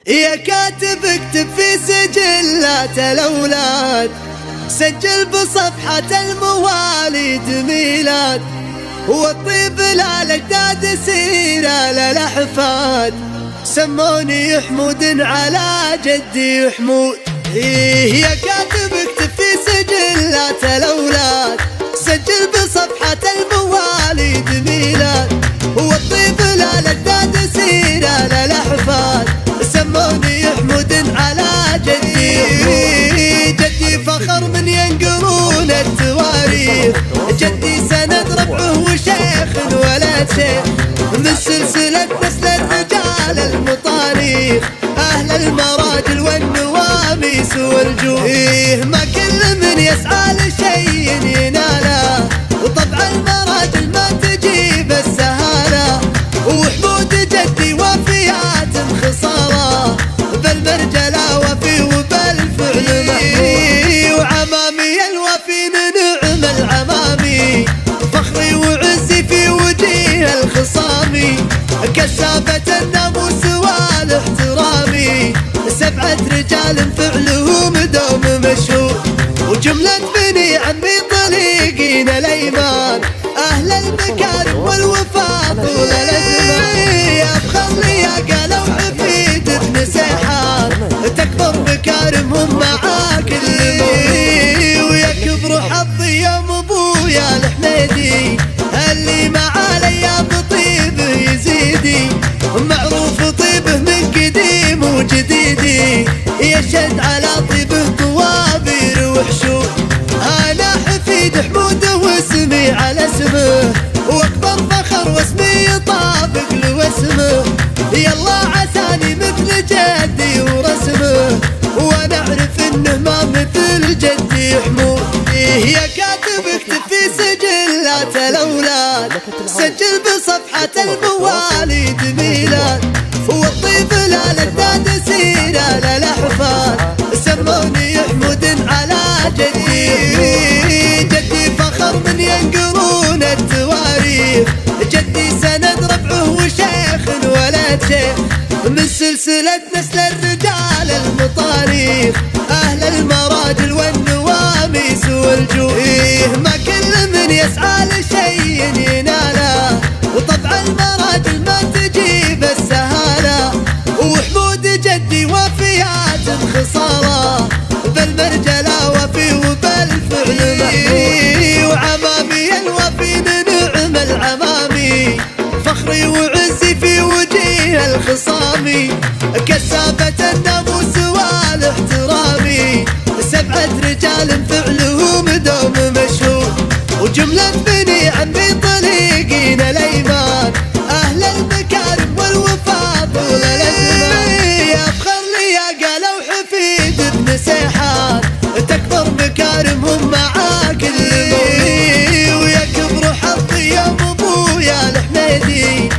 يا كاتب اكتب في سجلات الأولاد، سجل بصفحة المواليد ميلاد، والطيب للأجداد سيرة للأحفاد، سموني حمود على جدي حمود. يا كاتب اكتب في سجلات الأولاد، سجل بصفحة المواليد ميلاد، والطيب للأجداد سيرة للأحفاد، سموني حمود على جدي. جدي فخر من ينقرون التواريخ، جدي سند ربعه وشيخ ولد شيخ، من سلسلة نسل الرجال المطاريخ، أهل المراجل والنواميس والجوه. ما كل من يسعى لشيء يناله، وطبع المراجل ما تجيب السهالة، وحمود جدي وفيات خصارة، بالمرجلة وفي وبالفعل محمود. وعمامي الوفين نعم العمامي، فخري وعزي في وجيه الخصامي، كشافة الناموس والاحترامي، 7 رجال فعلهم دوم مشهور، وجملة بني عمي طليقين الأيمان، أهل المكارم والوفاء طول الأزمان. يا بخلي يا قالوا حفيد ابن سيحان، تكبر مكارمهم مع كل مور، ويكبر حظي يوم ابويا الحميدي، اللي مع الايام طيبه يزيدي، معروف طيبه من قديم وجديدي، يشهد على طيبه طوابير وحشور. انا حفيد حمود واسمي على اسمه، واكبر فخر واسمي يطابق لواسمه، يلا عساني مثل جدي ورسمه، وانا اعرف انه ما مثل جدي حمود. يا كاتب اكتب في سجلات الاولاد، سجل بصفحة المواليد ميلاد، والطيب للأجداد سيرة للأحفاد، سموني حمود على جدي. جدي فخر من ينقرون التواريخ، جدي سند ربعه وشيخ ولد شيخ، من سلسلة نسل الرجال المطاريخ، أهل المراجل والنواميس والجوه. ما كل من يسعى لشيء يناله، وطبع المراجل ما تجيب السهالة، وحمود جدي وفيات خصارة، بالمرجلة وفي وبالفعل محمود. وعمامي الوفين نعم العمامي، فخري وعزي في وجيه الخصامي، كشافة الناموس والاحترامي، 7 رجال فعلهم دوم مشهور، وجملة بني عمي طليقين الأيمان، أهل المكارم والوفاء طول الأزمان. يا بخلي يا قالوا حفيد ابن سيحان، تكبر مكارمهم مع كل مور، ويكبر حظي يوم ابويا الحميدي،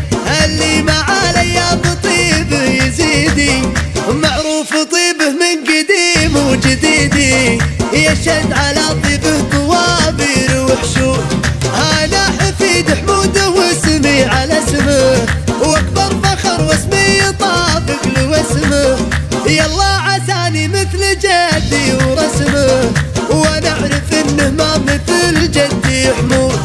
اللي مع الايام طيبه يزيدي، معروف طيبه من قديم وجديدي، يشهد على طيبه طوابير وحشور. انا حفيد حمود واسمي على اسمه، واكبر فخر واسمي يطابق لواسمه، يلا عساني مثل جدي ورسمه، وانا اعرف انه ما مثل جدي حمود.